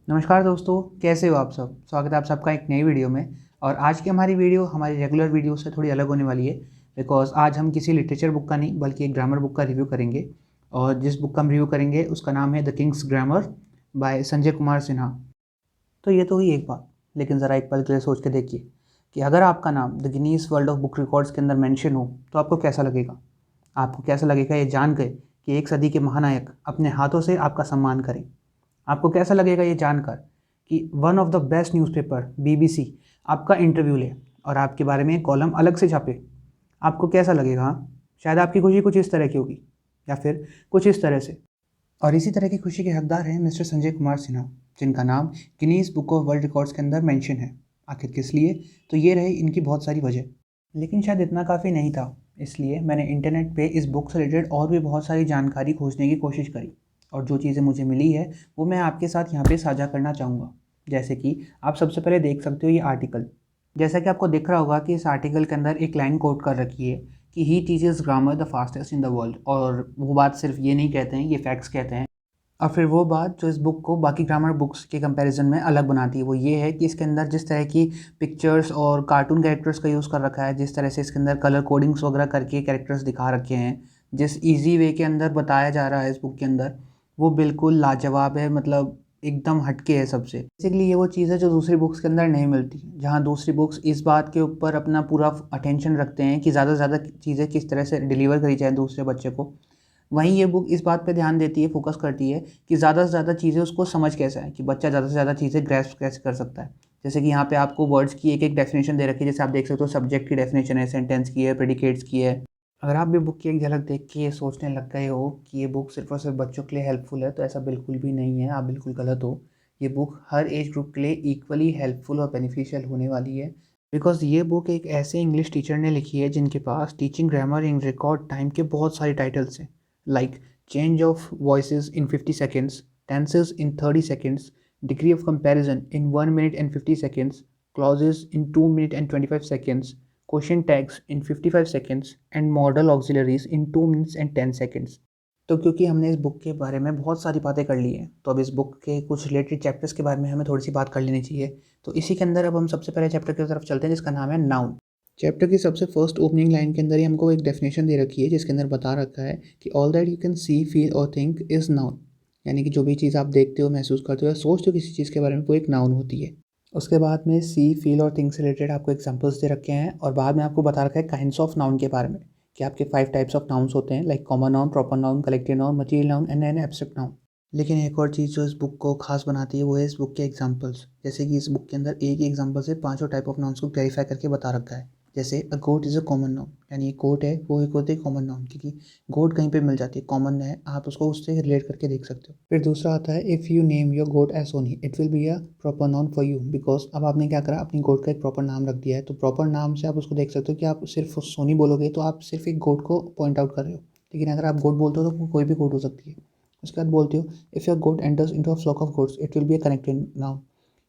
नमस्कार दोस्तों, कैसे हो आप सब। स्वागत है आप सबका एक नई वीडियो में। और आज की हमारी वीडियो हमारी रेगुलर वीडियो से थोड़ी अलग होने वाली है, बिकॉज आज हम किसी लिटरेचर बुक का नहीं बल्कि एक ग्रामर बुक का रिव्यू करेंगे। और जिस बुक का हम रिव्यू करेंगे उसका नाम है the Kings grammar bye Sanjay Kumar Sinha. तो ये तो हुई एक बात, लेकिन ज़रा एक पल के लिए सोच के देखिए कि अगर आपका नाम the Guinness world of book records के अंदर मेंशन हो तो आपको कैसा लगेगा। आपको कैसा लगेगा ये जान के कि एक सदी के महानायक अपने हाथों से आपका सम्मान करें। आपको कैसा लगेगा ये जानकर कि one of the best newspaper BBC आपका इंटरव्यू ले और आपके बारे में कॉलम अलग से छापे। आपको कैसा लगेगा। शायद आपकी खुशी कुछ इस तरह की होगी या फिर कुछ इस तरह से। और इसी तरह की खुशी के हकदार हैं मिस्टर संजय कुमार सिन्हा, जिनका नाम Guinness book of world records के अंदर मेंशन है। आखिर किस लिए, तो ये रहे इनकी बहुत सारी वजह। लेकिन शायद इतना काफ़ी नहीं था, इसलिए मैंने इंटरनेट पे इस बुक से रिलेटेड और भी बहुत सारी जानकारी खोजने की कोशिश करी। और जो चीज़ें मुझे मिली है वो मैं आपके साथ यहाँ पे साझा करना चाहूँगा। जैसे कि आप सबसे पहले देख सकते हो ये आर्टिकल। जैसा कि आपको दिख रहा होगा कि इस आर्टिकल के अंदर एक लाइन कोट कर रखी है कि he teaches grammar the fastest in the world. और वो बात सिर्फ ये नहीं कहते हैं, ये फैक्ट्स कहते हैं। और फिर वो बात जो इस बुक को बाकी ग्रामर बुक्स के कंपैरिजन में अलग बनाती है वो ये है कि इसके अंदर जिस तरह की पिक्चर्स और कार्टून कैरेक्टर्स का यूज़ कर रखा है, जिस तरह से इसके अंदर कलर कोडिंग्स वगैरह करके कैरेक्टर्स दिखा रखे हैं, जिस ईजी वे के अंदर बताया जा रहा है इस बुक के अंदर, वो बिल्कुल लाजवाब है। मतलब एकदम हटके है सबसे। बेसिकली ये वो चीज़ है जो दूसरी बुक्स के अंदर नहीं मिलती, जहाँ दूसरी बुक्स इस बात के ऊपर अपना पूरा अटेंशन रखते हैं कि ज़्यादा से ज़्यादा चीज़ें किस तरह से डिलीवर करी जाए दूसरे बच्चे को। वहीं ये बुक इस बात पे ध्यान देती है, फोकस करती है कि ज़्यादा से ज़्यादा चीज़ें उसको समझ कैसे है, कि बच्चा ज़्यादा से ज़्यादा चीज़ें ग्रैस्प कैसे कर सकता है। जैसे कि यहाँ पे आपको वर्ड्स की एक एक डेफिनेशन दे रखी है। जैसे आप देख सकते हो सब्जेक्ट की डेफिनेशन है, सेंटेंस की है, प्रेडिकेट्स की है। अगर आप भी बुक की एक झलक देख के ये सोचने लग गए हो कि ये बुक सिर्फ और सिर्फ बच्चों के लिए हेल्पफुल है, तो ऐसा बिल्कुल भी नहीं है। आप बिल्कुल गलत हो। ये बुक हर एज ग्रुप के लिए इक्वली हेल्पफुल और बेनिफिशियल होने वाली है। बिकॉज ये बुक एक ऐसे इंग्लिश टीचर ने लिखी है जिनके पास teaching grammar in record time के बहुत सारे टाइटल्स हैं, like change of voices in 50 seconds, tenses in 30 seconds, degree of comparison in 1 minute and 50 seconds, clauses in 2 minutes and 25 seconds, question tags in 55 seconds, and modal auxiliaries in 2 minutes and 10 seconds. तो क्योंकि हमने इस book के बारे में बहुत सारी बातें कर ली हैं, तो अब इस बुक के कुछ रिलेटेड चैप्टर्स के बारे में हमें थोड़ी सी बात कर लेनी चाहिए। तो इसी के अंदर अब हम सबसे पहले चैप्टर की तरफ चलते हैं, जिसका नाम है नाउन। चैप्टर की सबसे फर्स्ट ओपनिंग लाइन के अंदर ही हमको एक डेफिनेशन दे रखी है, जिसके अंदर बता रखा है कि all that you can see, feel और थिंक इज़ नाउन। यानी कि जो भी चीज़ आप देखते हो, महसूस करते हो या सोचते हो किसी चीज़ के बारे में, वो एक नाउन होती है। उसके बाद में सी, फील और थिंक से रिलेटेड आपको एग्जाम्पल्स दे रखे हैं। और बाद में आपको बता रखा है काइंड्स ऑफ नाउन के बारे में, कि आपके 5 टाइप्स ऑफ नाउन्स होते हैं, like common noun, proper noun, collective noun, material noun and an abstract noun. लेकिन एक और चीज़ जो इस बुक को खास बनाती है वो है इस बुक के एग्जाम्पल्स। जैसे कि इस बुक के अंदर एक ही एग्जाम्पल से 5 टाइप ऑफ नाउन्स को क्लैरिफाई करके बता रखा है। जैसे अ गोट इज़ अ कॉमन नाउन, यानी एक गोट है वो एक होती है कॉमन नाउन, क्योंकि गोट कहीं पे मिल जाती है, कॉमन है, आप उसको उससे रिलेट करके देख सकते हो। फिर दूसरा आता है if you name your goat as Sony it will be a proper noun for you, because अब आपने क्या करा, अपनी गोट का एक प्रॉपर नाम रख दिया है। तो प्रॉपर नाम से आप उसको देख सकते हो कि आप सिर्फ सोनी बोलोगे तो आप सिर्फ एक गोट को पॉइंट आउट कर रहे हो, लेकिन अगर आप गोट बोलते हो तो कोई भी गोट हो सकती है। उसके बाद बोलते हो if your goat enters into a flock of goats it will be a connected noun.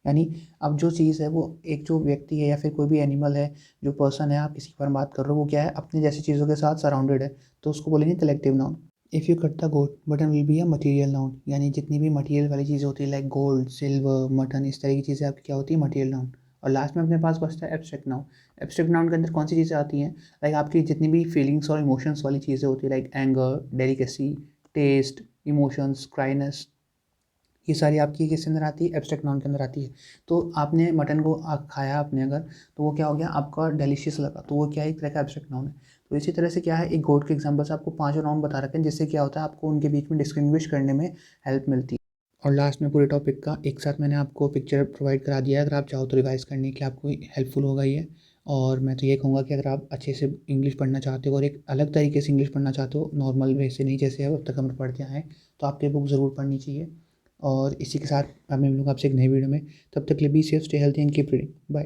यानी अब जो चीज़ है वो एक जो व्यक्ति है या फिर कोई भी एनिमल है, जो पर्सन है, आप किसी की बात कर रहे हो, वो क्या है, अपने जैसी चीज़ों के साथ सराउंडेड है, तो उसको बोलेंगे collective noun. If you cut the goat mutton will be a material noun, यानी जितनी भी मटेरियल वाली चीज़ें होती है, लाइक गोल्ड, सिल्वर, मटन, इस तरह की चीज़ें आपकी क्या होती है, मटेरियल नाउन। और लास्ट में अपने पास बचता है एब्स्ट्रैक्ट नाउन। एब्स्ट्रैक्ट नाउन के अंदर कौन सी चीज़ें आती हैं, लाइक आपकी जितनी भी फीलिंग्स और इमोशंस वाली चीज़ें होती है, like anger, delicacy, taste, emotions, cryness, ये सारी आपकी किसके अंदर आती है, एब्स्ट्रैक्ट नाउन के अंदर आती है। तो आपने मटन को खाया आपने अगर, तो वो क्या हो गया, आपका डिलीशियस लगा, तो वो क्या है, एक तरह का एब्स्ट्रैक्ट नाउन है। तो इसी तरह से क्या है, एक गोट के एग्जांपल से आपको 5 नाउन बता रखे हैं, जिससे क्या होता है, आपको उनके बीच में डिस्टिंग्विश करने में हेल्प मिलती है। और लास्ट में पूरे टॉपिक का एक साथ मैंने आपको पिक्चर प्रोवाइड करा दिया है, अगर आप चाहो तो रिवाइज़ करने के आपको हेल्पफुल होगा ये। और मैं तो ये कहूँगा कि अगर आप अच्छे से इंग्लिश पढ़ना चाहते हो और एक अलग तरीके से इंग्लिश पढ़ना चाहते हो, नॉर्मल वे से नहीं जैसे अब तक हम पढ़ते आए, तो आपको ये बुक ज़रूर पढ़नी चाहिए। और इसी के साथ अब मैं मिलूँगा आपसे एक नई वीडियो में। तब तक के लिए be safe, stay healthy and keep reading. Bye.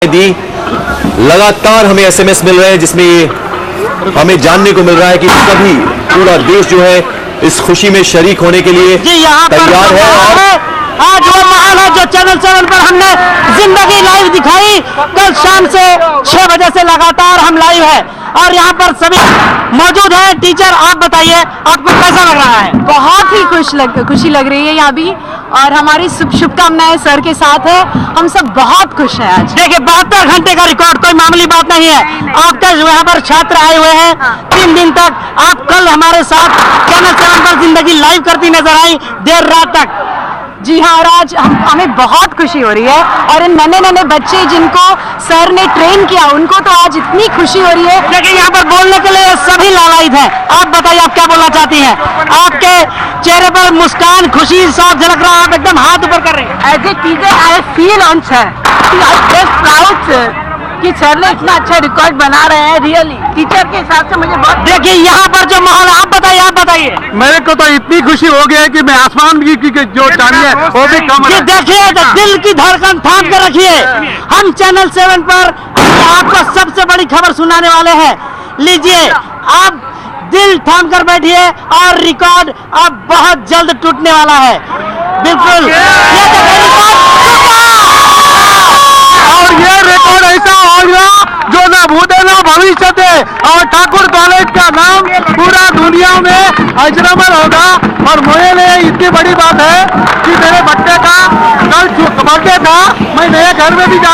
दी लगातार हमें SMS मिल रहे हैं, जिसमें हमें जानने को मिल रहा है कि सभी पूरा देश जो है इस खुशी में शरीक होने के लिए तैयार है। और आज वो महान है जो चैनल 7 पर हमने जिंदगी लाइव दिखाई। कल शाम से 6 बजे से लगातार हम लाइव है। और यहाँ पर सभी मौजूद हैं। टीचर, आप बताइए आपको कैसा लग रहा है? बहुत ही खुशी लग रही है यहाँ भी, और हमारी शुभकामनाएं सर के साथ है। हम सब बहुत खुश हैं आज। देखिए 72 घंटे का रिकॉर्ड कोई मामूली बात नहीं है। आपका यहाँ पर छात्र आए हुए हैं 3 दिन तक। आप कल हमारे साथ चैनल 7 पर जिंदगी लाइव करती नजर आई देर रात तक। जी हाँ, और आज हमें बहुत खुशी हो रही है, और इन नन्हे बच्चे जिनको सर ने ट्रेन किया उनको तो आज इतनी खुशी हो रही है। लेकिन यहाँ पर बोलने के लिए सभी लालायित हैं। आप बताइए आप क्या बोलना चाहती हैं? आपके चेहरे पर मुस्कान, खुशी साफ झलक रहा है। आप एकदम हाथ ऊपर कर रहे हैं। As a teacher I feel on sir, I feel proud sir कि सर ने इतना अच्छा रिकॉर्ड बना रहे हैं। रियली टीचर के हिसाब से मुझे बहुत। देखिए यहाँ पर जो माहौल, आप बताइए। मेरे को तो इतनी खुशी हो गई है कि मैं आसमान की जो टानी है वो भी कम ये देखिए दिल की धड़कन थाम कर रखिए। हम चैनल 7 पर आपको सबसे बड़ी खबर सुनाने वाले हैं। लीजिए, आप दिल थाम कर बैठिए और रिकॉर्ड अब बहुत जल्द टूटने वाला है। बिल्कुल, ये देखिए और ये रिकॉर्ड ऐसा होगा जो ना भूते ना भविष्य थे, और ठाकुर कॉलेज का नाम पूरा दुनिया में अजरमल होगा। और मेरे लिए इतनी बड़ी बात है कि मेरे बच्चे का कल बर्थडे था, मैं नए घर में भी जा